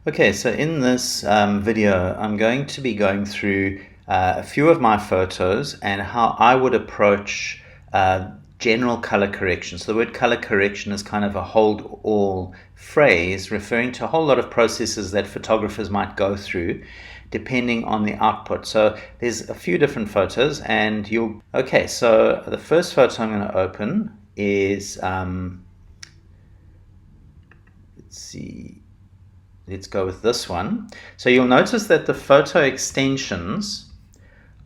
Okay, so in this video, I'm going to be going through a few of my photos and how I would approach general color correction. So the word color correction is kind of a hold-all phrase referring to a whole lot of processes that photographers might go through depending on the output. So there's a few different photos and okay, so the first photo I'm going to open is, let's see, let's go with this one. So you'll notice that the photo extensions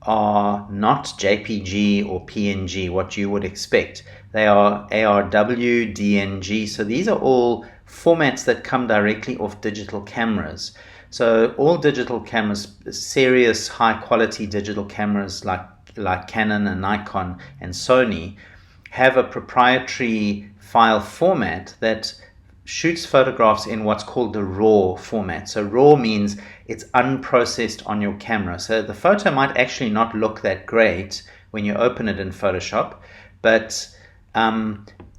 are not JPG or PNG, what you would expect. They are ARW, DNG. So these are all formats that come directly off digital cameras. So all digital cameras, serious high quality digital cameras like Canon and Nikon and Sony, have a proprietary file format that shoots photographs in what's called the RAW format. So RAW means it's unprocessed on your camera. So the photo might actually not look that great when you open it in Photoshop, but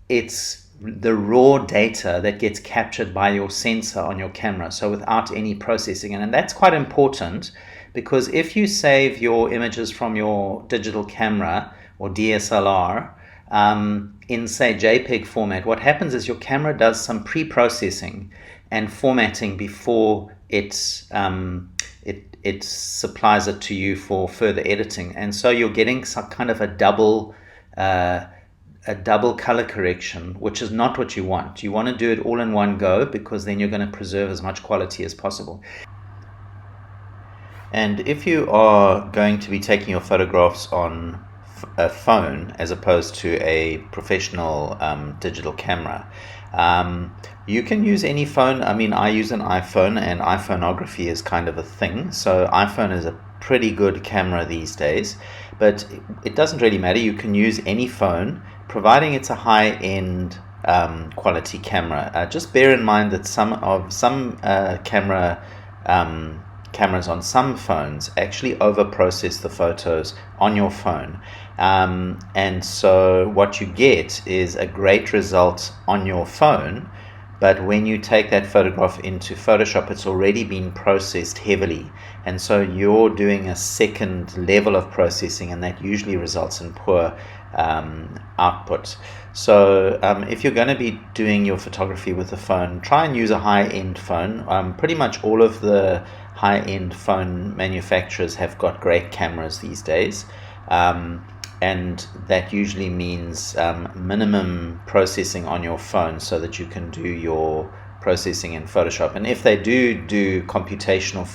it's the raw data that gets captured by your sensor on your camera, so without any processing. And that's quite important, because if you save your images from your digital camera or DSLR in, say, JPEG format, what happens is your camera does some pre-processing and formatting before it supplies it to you for further editing, and so you're getting some kind of a double color correction, which is not what you want. You want to do it all in one go, because then you're going to preserve as much quality as possible. And if you are going to be taking your photographs on a phone as opposed to a professional digital camera, you can use any phone. I mean, I use an iPhone, and iPhoneography is kind of a thing. So iPhone is a pretty good camera these days, but it doesn't really matter. You can use any phone, providing it's a high-end quality camera. Just bear in mind that some cameras on some phones actually over-process the photos on your phone. And so what you get is a great result on your phone, but when you take that photograph into Photoshop, it's already been processed heavily. And so you're doing a second level of processing, and that usually results in poor output. So if you're going to be doing your photography with a phone, try and use a high-end phone. Pretty much all of the high-end phone manufacturers have got great cameras these days. And that usually means minimum processing on your phone so that you can do your processing in Photoshop. And if they do computational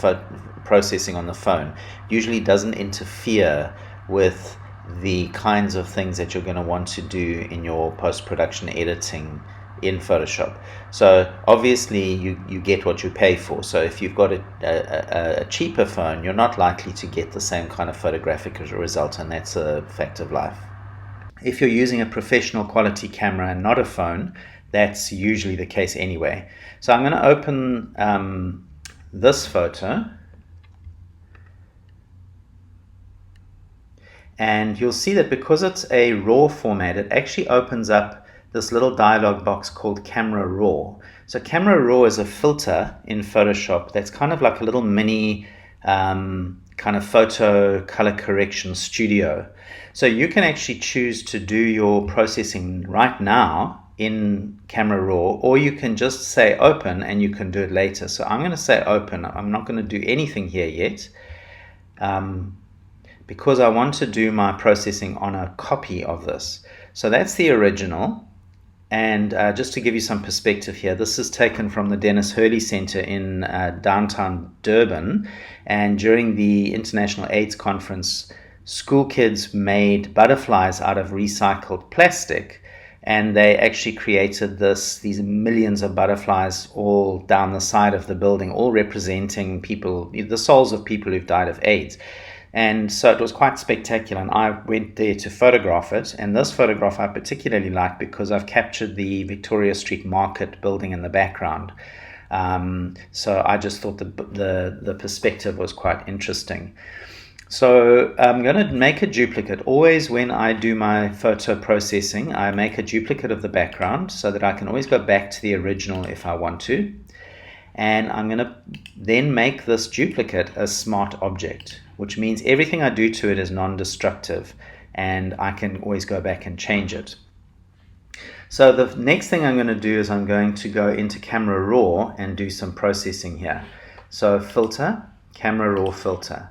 processing on the phone, usually doesn't interfere with the kinds of things that you're going to want to do in your post-production editing in Photoshop. So obviously you get what you pay for. So if you've got a cheaper phone, you're not likely to get the same kind of photographic result, and that's a fact of life. If you're using a professional quality camera and not a phone, that's usually the case anyway. So I'm going to open this photo, and you'll see that because it's a RAW format, it actually opens up this little dialog box called Camera Raw. So Camera Raw is a filter in Photoshop that's kind of like a little mini kind of photo color correction studio. So you can actually choose to do your processing right now in Camera Raw, or you can just say open and you can do it later. So I'm going to say open. I'm not going to do anything here yet, because I want to do my processing on a copy of this. So that's the original. And just to give you some perspective here, this is taken from the Dennis Hurley Center in downtown Durban. And during the International AIDS Conference, school kids made butterflies out of recycled plastic. And they actually created these millions of butterflies all down the side of the building, all representing people, the souls of people who've died of AIDS. And so it was quite spectacular, and I went there to photograph it. And this photograph I particularly like because I've captured the Victoria Street Market building in the background. So I just thought the perspective was quite interesting. So I'm going to make a duplicate. Always when I do my photo processing, I make a duplicate of the background so that I can always go back to the original if I want to. And I'm going to then make this duplicate a smart object, which means everything I do to it is non-destructive, and I can always go back and change it. So the next thing I'm going to do is I'm going to go into Camera Raw and do some processing here. So Filter, Camera Raw Filter.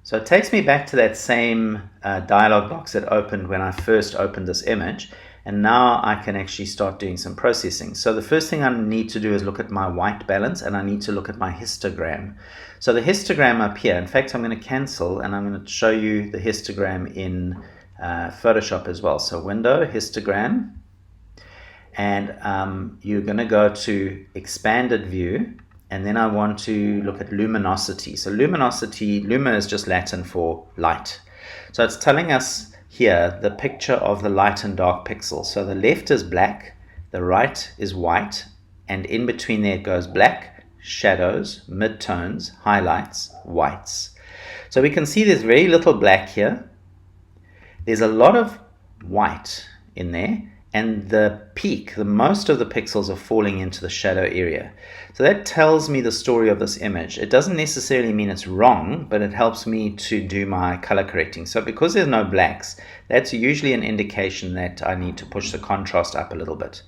So it takes me back to that same dialog box that opened when I first opened this image, and now I can actually start doing some processing. So the first thing I need to do is look at my white balance, and I need to look at my histogram. So the histogram up here, in fact I'm going to cancel and I'm going to show you the histogram in Photoshop as well. So Window, Histogram, and you're going to go to Expanded View. And then I want to look at luminosity. So luminosity, luma is just Latin for light. So it's telling us here the picture of the light and dark pixels. So the left is black, the right is white, and in between there it goes black, shadows, midtones, highlights, whites. So we can see there's very little black here. There's a lot of white in there. And the peak, the most of the pixels are falling into the shadow area. So that tells me the story of this image. It doesn't necessarily mean it's wrong, but it helps me to do my color correcting. So because there's no blacks, that's usually an indication that I need to push the contrast up a little bit.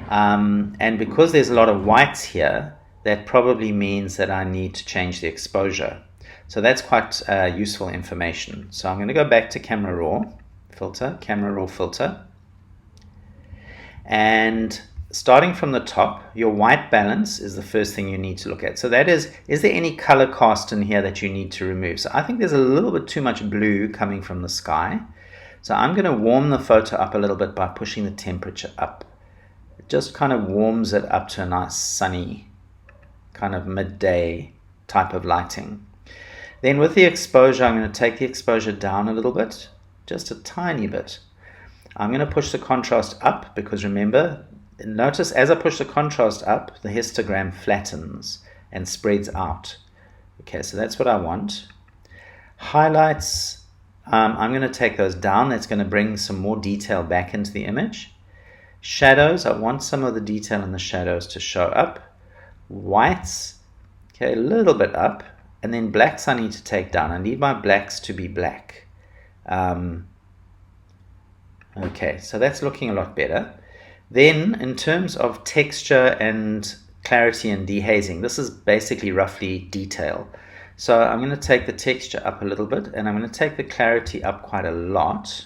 And because there's a lot of whites here, that probably means that I need to change the exposure. So that's quite useful information. So I'm going to go back to Camera Raw, Filter, Camera Raw Filter. And starting from the top, your white balance is the first thing you need to look at. So that is there any color cast in here that you need to remove? So I think there's a little bit too much blue coming from the sky. So I'm going to warm the photo up a little bit by pushing the temperature up. It just kind of warms it up to a nice sunny kind of midday type of lighting. Then with the exposure, I'm going to take the exposure down a little bit, just a tiny bit. I'm going to push the contrast up because remember, notice as I push the contrast up, the histogram flattens and spreads out. Okay, so that's what I want. Highlights, I'm going to take those down. That's going to bring some more detail back into the image. Shadows, I want some of the detail in the shadows to show up. Whites, okay, a little bit up. And then blacks I need to take down. I need my blacks to be black. Okay, so that's looking a lot better. Then in terms of texture and clarity and dehazing, this is basically roughly detail. So I'm going to take the texture up a little bit, and I'm going to take the clarity up quite a lot.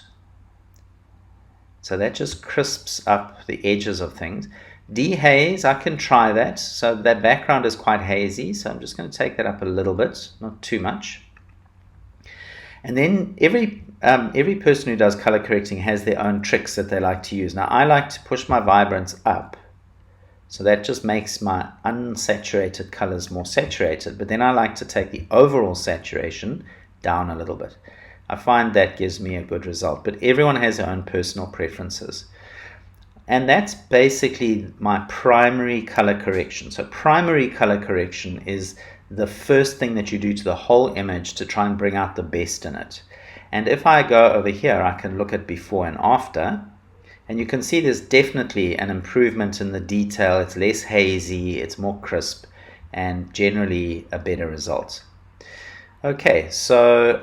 So that just crisps up the edges of things. Dehaze, I can try that. So that background is quite hazy, so I'm just going to take that up a little bit, not too much. And then every person who does color correcting has their own tricks that they like to use. Now I like to push my vibrance up, so that just makes my unsaturated colors more saturated, but then I like to take the overall saturation down a little bit. I find that gives me a good result, but everyone has their own personal preferences. And that's basically my primary color correction. So primary color correction is the first thing that you do to the whole image to try and bring out the best in it. And if I go over here, I can look at before and after, and you can see there's definitely an improvement in the detail. It's less hazy, it's more crisp, and generally a better result. Okay, so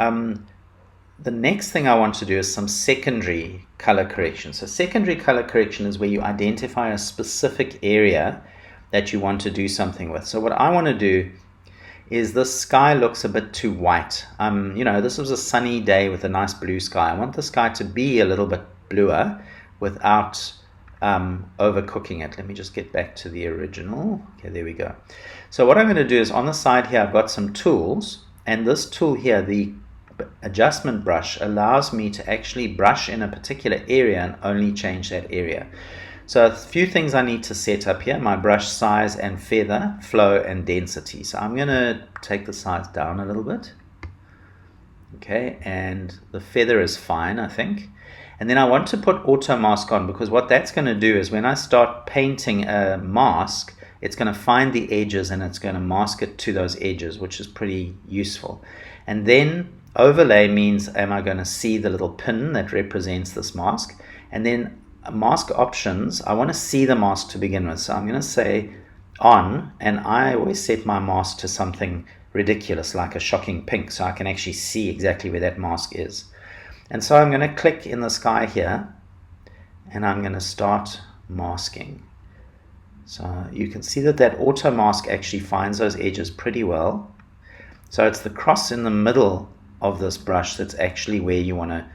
the next thing I want to do is some secondary color correction. So secondary color correction is where you identify a specific area that you want to do something with. So what I want to do is the sky looks a bit too white. This was a sunny day with a nice blue sky. I want the sky to be a little bit bluer without overcooking it. Let me just get back to the original. Okay, there we go. So what I'm going to do is on the side here, I've got some tools, and this tool here, the adjustment brush, allows me to actually brush in a particular area and only change that area. So a few things I need to set up here: my brush size and feather, flow and density. So I'm going to take the size down a little bit. Okay, and the feather is fine, I think. And then I want to put auto mask on, because what that's going to do is when I start painting a mask, it's going to find the edges and it's going to mask it to those edges, which is pretty useful. And then overlay means, am I going to see the little pin that represents this mask? And then mask options, I want to see the mask to begin with. So I'm going to say on, and I always set my mask to something ridiculous like a shocking pink, so I can actually see exactly where that mask is. And so I'm going to click in the sky here, and I'm going to start masking. So you can see that that auto mask actually finds those edges pretty well. So it's the cross in the middle of this brush that's actually where you want to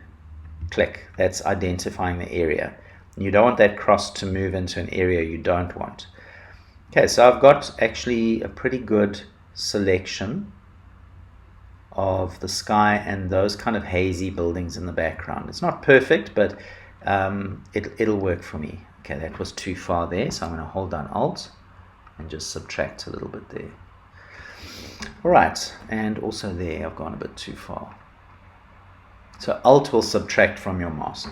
click. That's identifying the area. You don't want that cross to move into an area you don't want. Okay, so I've got actually a pretty good selection of the sky and those kind of hazy buildings in the background. It's not perfect, but it'll work for me. Okay, that was too far there, so I'm going to hold down Alt and just subtract a little bit there. Alright, and also there I've gone a bit too far. So Alt will subtract from your mask.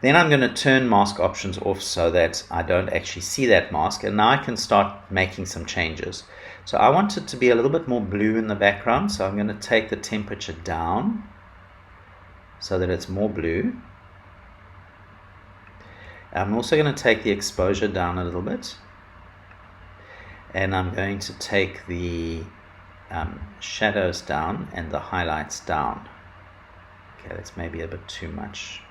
Then I'm going to turn mask options off so that I don't actually see that mask, and now I can start making some changes. So I want it to be a little bit more blue in the background, so I'm going to take the temperature down so that it's more blue. I'm also going to take the exposure down a little bit, and I'm going to take the shadows down and the highlights down. Okay, that's maybe a bit too much.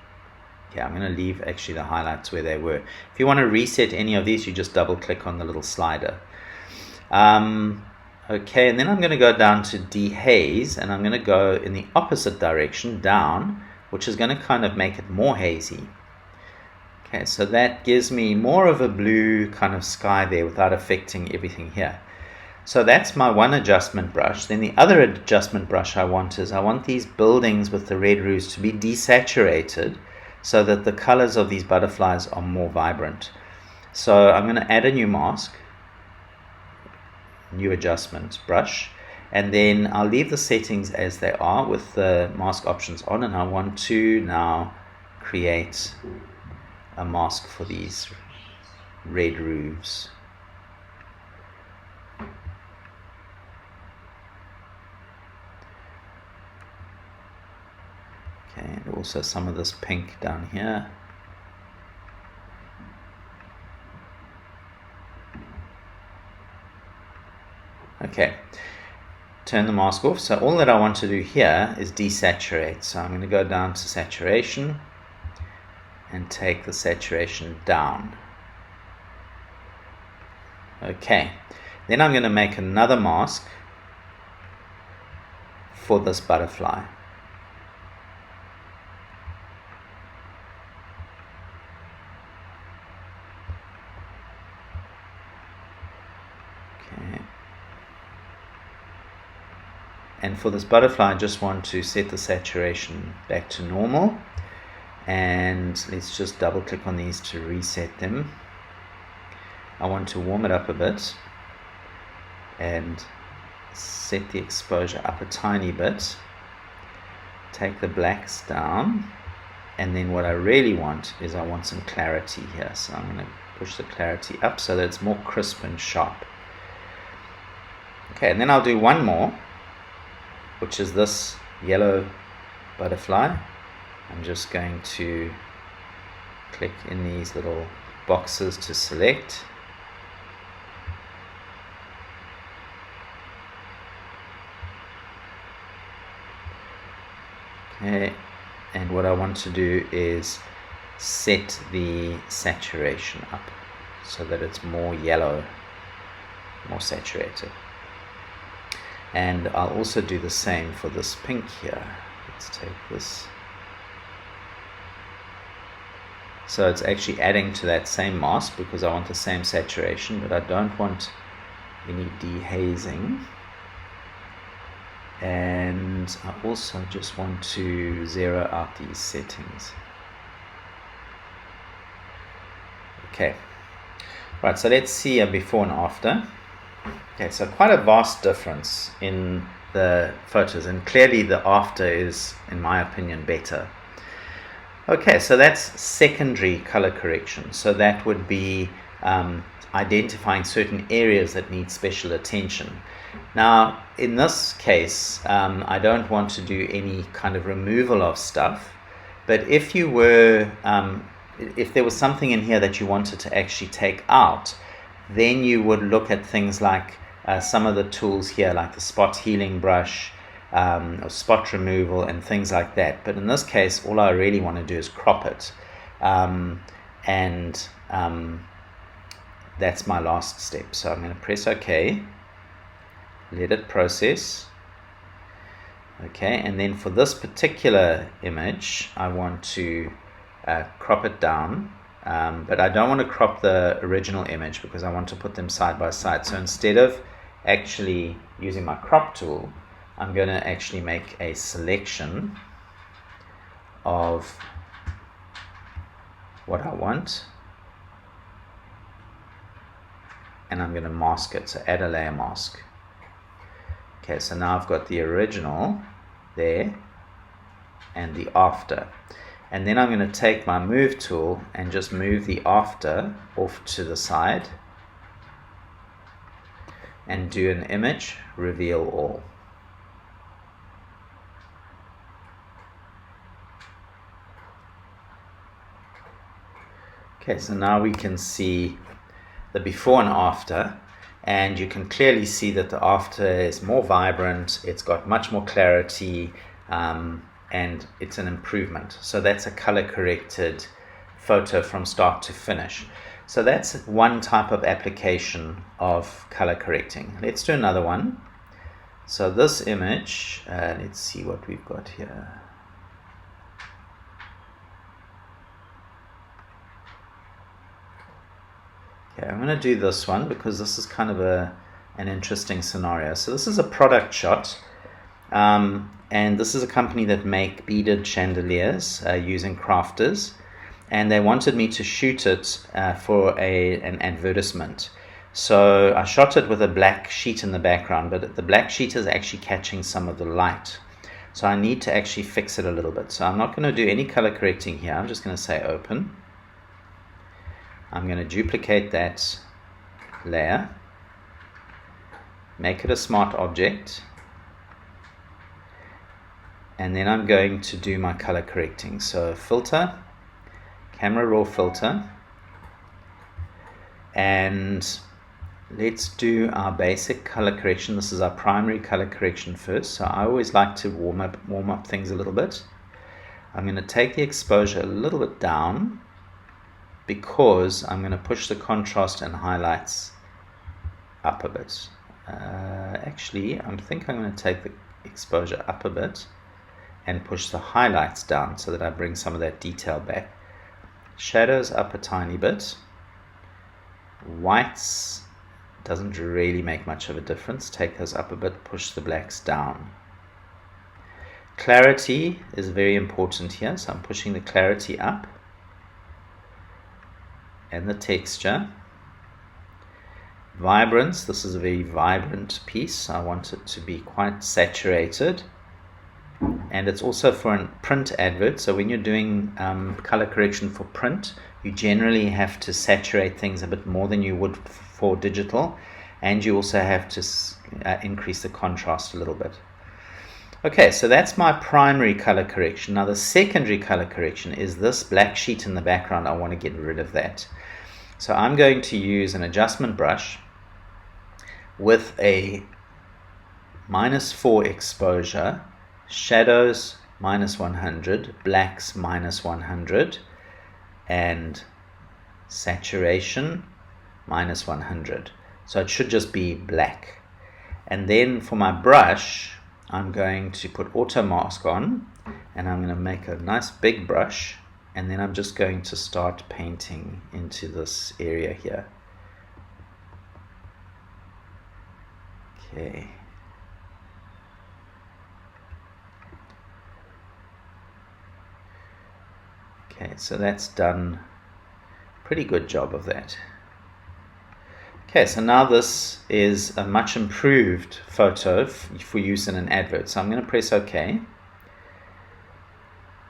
Okay, I'm going to leave actually the highlights where they were. If you want to reset any of these, you just double click on the little slider. Okay, and then I'm going to go down to dehaze, and I'm going to go in the opposite direction down, which is going to kind of make it more hazy. Okay, so that gives me more of a blue kind of sky there without affecting everything here. So that's my one adjustment brush. Then the other adjustment brush I want is I want these buildings with the red roofs to be desaturated so that the colors of these butterflies are more vibrant. So I'm going to add a new mask, new adjustment brush, and then I'll leave the settings as they are with the mask options on, and I want to now create a mask for these red roofs. Okay, and also some of this pink down here. Okay, turn the mask off. So all that I want to do here is desaturate. So I'm going to go down to saturation and take the saturation down. Okay, then I'm going to make another mask for this butterfly. Okay. And for this butterfly, I just want to set the saturation back to normal. And let's just double click on these to reset them. I want to warm it up a bit and set the exposure up a tiny bit. Take the blacks down, and then what I really want is I want some clarity here. So I'm going to push the clarity up so that it's more crisp and sharp. Okay, and then I'll do one more, which is this yellow butterfly. I'm just going to click in these little boxes to select. Okay, and what I want to do is set the saturation up so that it's more yellow, more saturated. And I'll also do the same for this pink here. Let's take this. So it's actually adding to that same mask because I want the same saturation, but I don't want any dehazing. And I also just want to zero out these settings. Okay, right, so let's see a before and after. Okay, so quite a vast difference in the photos, and clearly the after is, in my opinion, better. Okay, so that's secondary color correction. So that would be identifying certain areas that need special attention. Now, in this case, I don't want to do any kind of removal of stuff, but if you were, if there was something in here that you wanted to actually take out, then you would look at things like some of the tools here, like the spot healing brush, or spot removal and things like that. But in this case, all I really want to do is crop it. That's my last step. So I'm going to press OK, let it process. Okay, and then for this particular image, I want to crop it down, but I don't want to crop the original image because I want to put them side by side. So instead of actually using my crop tool, I'm going to actually make a selection of what I want, and I'm going to mask it, so add a layer mask. Okay, so now I've got the original there and the after, and then I'm going to take my move tool and just move the after off to the side and do an image reveal all. Okay, so now we can see the before and after, and you can clearly see that the after is more vibrant, it's got much more clarity, and it's an improvement. So that's a color corrected photo from start to finish. So that's one type of application of color correcting. Let's do another one. So this image, let's see what we've got here. Okay, I'm going to do this one because this is kind of an interesting scenario. So this is a product shot, and this is a company that make beaded chandeliers using crafters, and they wanted me to shoot it for an advertisement. So I shot it with a black sheet in the background, but the black sheet is actually catching some of the light. So I need to actually fix it a little bit. So I'm not going to do any color correcting here. I'm just going to say open. I'm going to duplicate that layer, make it a smart object, and then I'm going to do my color correcting. So filter, camera raw filter, and let's do our basic color correction. This is our primary color correction first. So I always like to warm up things a little bit. I'm going to take the exposure a little bit down, because I'm going to push the contrast and highlights up a bit. Actually, I think I'm going to take the exposure up a bit and push the highlights down so that I bring some of that detail back. Shadows up a tiny bit. Whites doesn't really make much of a difference. Take those up a bit, push the blacks down. Clarity is very important here, so I'm pushing the clarity up, and the texture. Vibrance, this is a very vibrant piece. I want it to be quite saturated, and it's also for a print advert. So when you're doing color correction for print, you generally have to saturate things a bit more than you would for digital, and you also have to increase the contrast a little bit. Okay, so that's my primary color correction. Now the secondary color correction is this black sheet in the background. I want to get rid of that. So I'm going to use an adjustment brush with a -4 exposure, shadows -100, blacks -100, and saturation -100. So it should just be black. And then for my brush, I'm going to put auto mask on, and I'm going to make a nice big brush, and then I'm just going to start painting into this area here. Okay. Okay, so that's done. Pretty good job of that. Okay, so now this is a much improved photo for use in an advert. So I'm going to press OK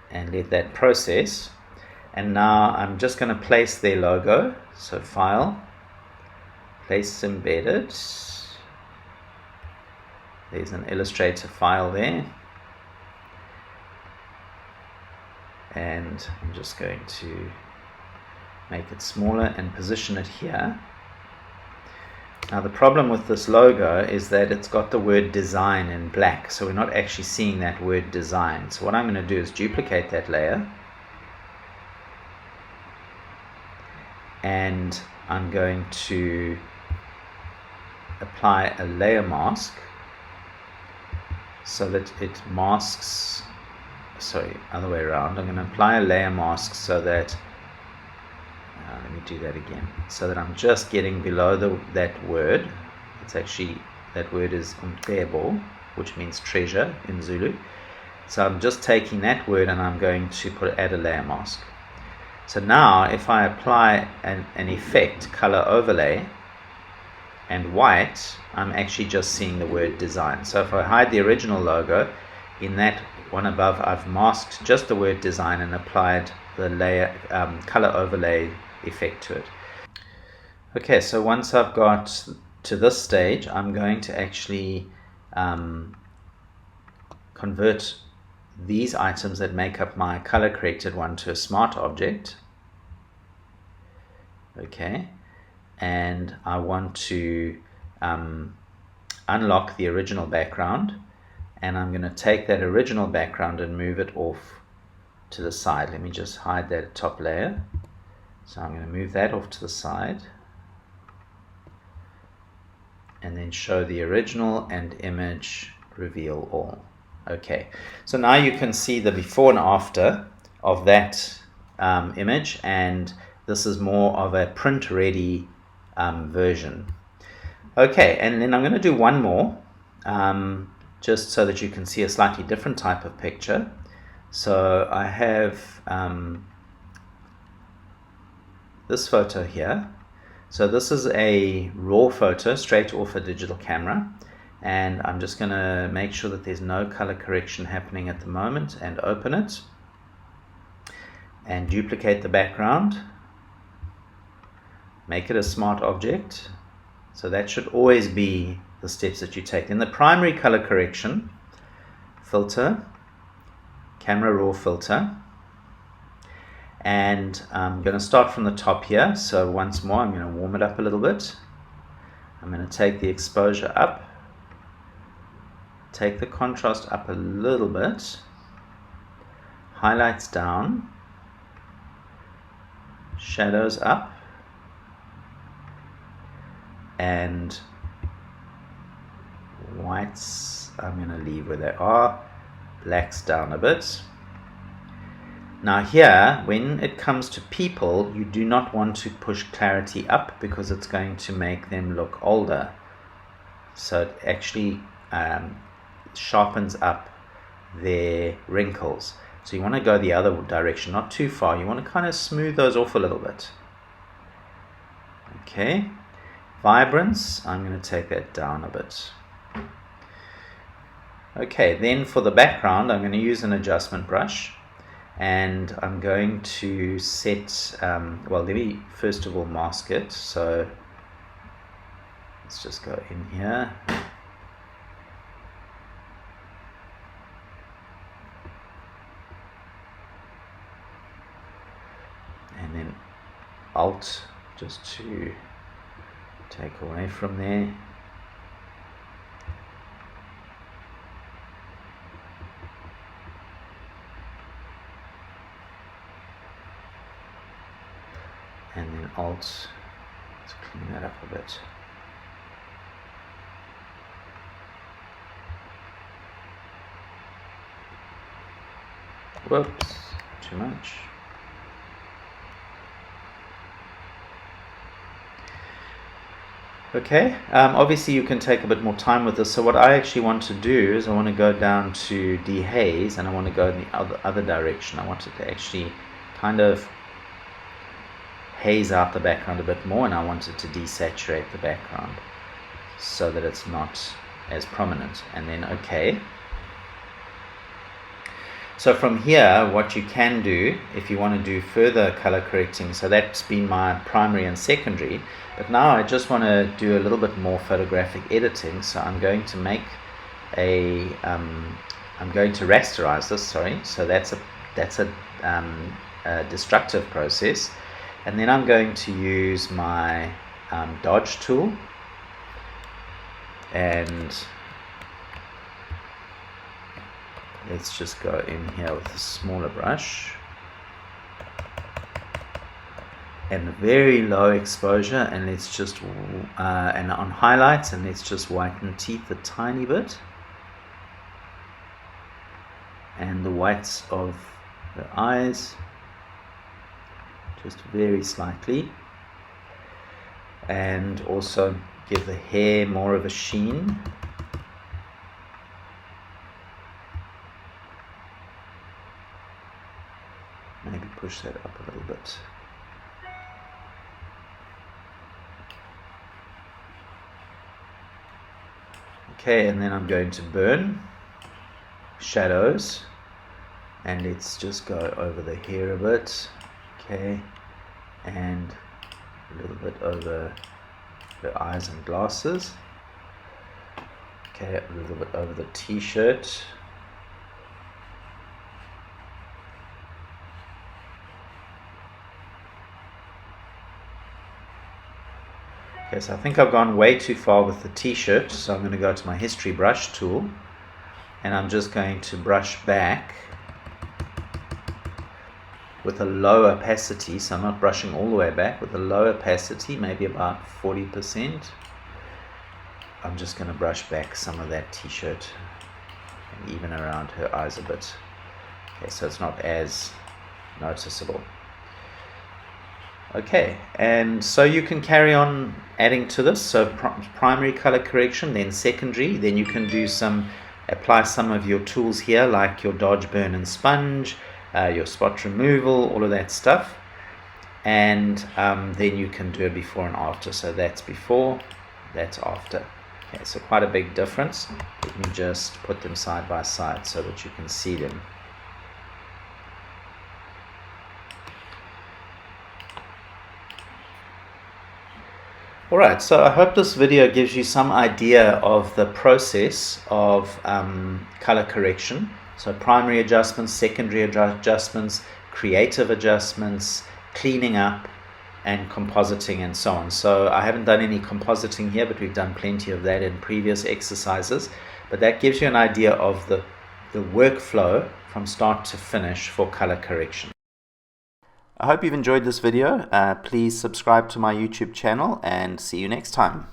and let that process. And now I'm just going to place their logo. So File, place embedded. There's an Illustrator file there. And I'm just going to make it smaller and position it here. Now the problem with this logo is that it's got the word design in black, so we're not actually seeing that word design. So what I'm going to do is duplicate that layer, and I'm going to apply a layer mask so that it masks, sorry, other way around. I'm going to apply a layer mask so that let me do that again, so that I'm just getting below that word. It's actually, that word is Untebo, which means treasure in Zulu. So I'm just taking that word and I'm going to add a layer mask. So now if I apply an effect, color overlay, and white, I'm actually just seeing the word design. So if I hide the original logo, in that one above I've masked just the word design and applied the layer color overlay effect to it. Okay, so once I've got to this stage, I'm going to actually convert these items that make up my color corrected one to a smart object. Okay, and I want to unlock the original background, and I'm going to take that original background and move it off to the side. Let me just hide that top layer. So I'm going to move that off to the side and then show the original and image reveal all. Okay, so now you can see the before and after of that image, and this is more of a print ready version. Okay, and then I'm going to do one more just so that you can see a slightly different type of picture. So I have this photo here. So this is a raw photo straight off a digital camera, and I'm just going to make sure that there's no color correction happening at the moment, and open it and duplicate the background, make it a smart object. So that should always be the steps that you take. In the primary color correction, filter, camera raw filter, and I'm going to start from the top here. So once more, I'm going to warm it up a little bit. I'm going to take the exposure up, take the contrast up a little bit, highlights down, shadows up, and whites I'm going to leave where they are, blacks down a bit. Now here, when it comes to people, you do not want to push clarity up because it's going to make them look older. So it actually sharpens up their wrinkles. So you want to go the other direction, not too far. You want to kind of smooth those off a little bit. Okay, Vibrance, I'm going to take that down a bit. Okay, then for the background, I'm going to use an adjustment brush. And I'm going to set, well, let me first of all mask it. So let's just go in here. And then Alt just to take away from there. And then Alt, let's clean that up a bit. Whoops, too much. Okay, obviously you can take a bit more time with this. So what I actually want to do is I want to go down to dehaze, and I want to go in the other direction. I want it to actually kind of haze out the background a bit more, and I want it to desaturate the background so that it's not as prominent. And then OK. So from here, what you can do if you want to do further color correcting, so that's been my primary and secondary, but now I just want to do a little bit more photographic editing. So I'm going to make I'm going to rasterize this, sorry. So that's a destructive process. And then I'm going to use my dodge tool, and let's just go in here with a smaller brush and very low exposure, and let's just and on highlights, and let's just whiten teeth a tiny bit and the whites of the eyes just very slightly, and also give the hair more of a sheen. Maybe push that up a little bit. Okay, and then I'm going to burn shadows, and let's just go over the hair a bit. Okay, and a little bit over the eyes and glasses. Okay, a little bit over the t-shirt. Okay, so I think I've gone way too far with the t-shirt, so I'm going to go to my history brush tool, and I'm just going to brush back with a low opacity. So I'm not brushing all the way back, with a low opacity, maybe about 40%. I'm just going to brush back some of that t-shirt and even around her eyes a bit. Okay, so it's not as noticeable. Okay, and so you can carry on adding to this. So primary color correction, then secondary, then you can do apply some of your tools here, like your dodge, burn and sponge, your spot removal, all of that stuff, and then you can do a before and after. So that's before, that's after. Okay, so quite a big difference. Let me just put them side by side so that you can see them. Alright, so I hope this video gives you some idea of the process of color correction. So primary adjustments, secondary adjustments, creative adjustments, cleaning up, and compositing, and so on. So I haven't done any compositing here, but we've done plenty of that in previous exercises. But that gives you an idea of the workflow from start to finish for color correction. I hope you've enjoyed this video. Please subscribe to my YouTube channel, and see you next time.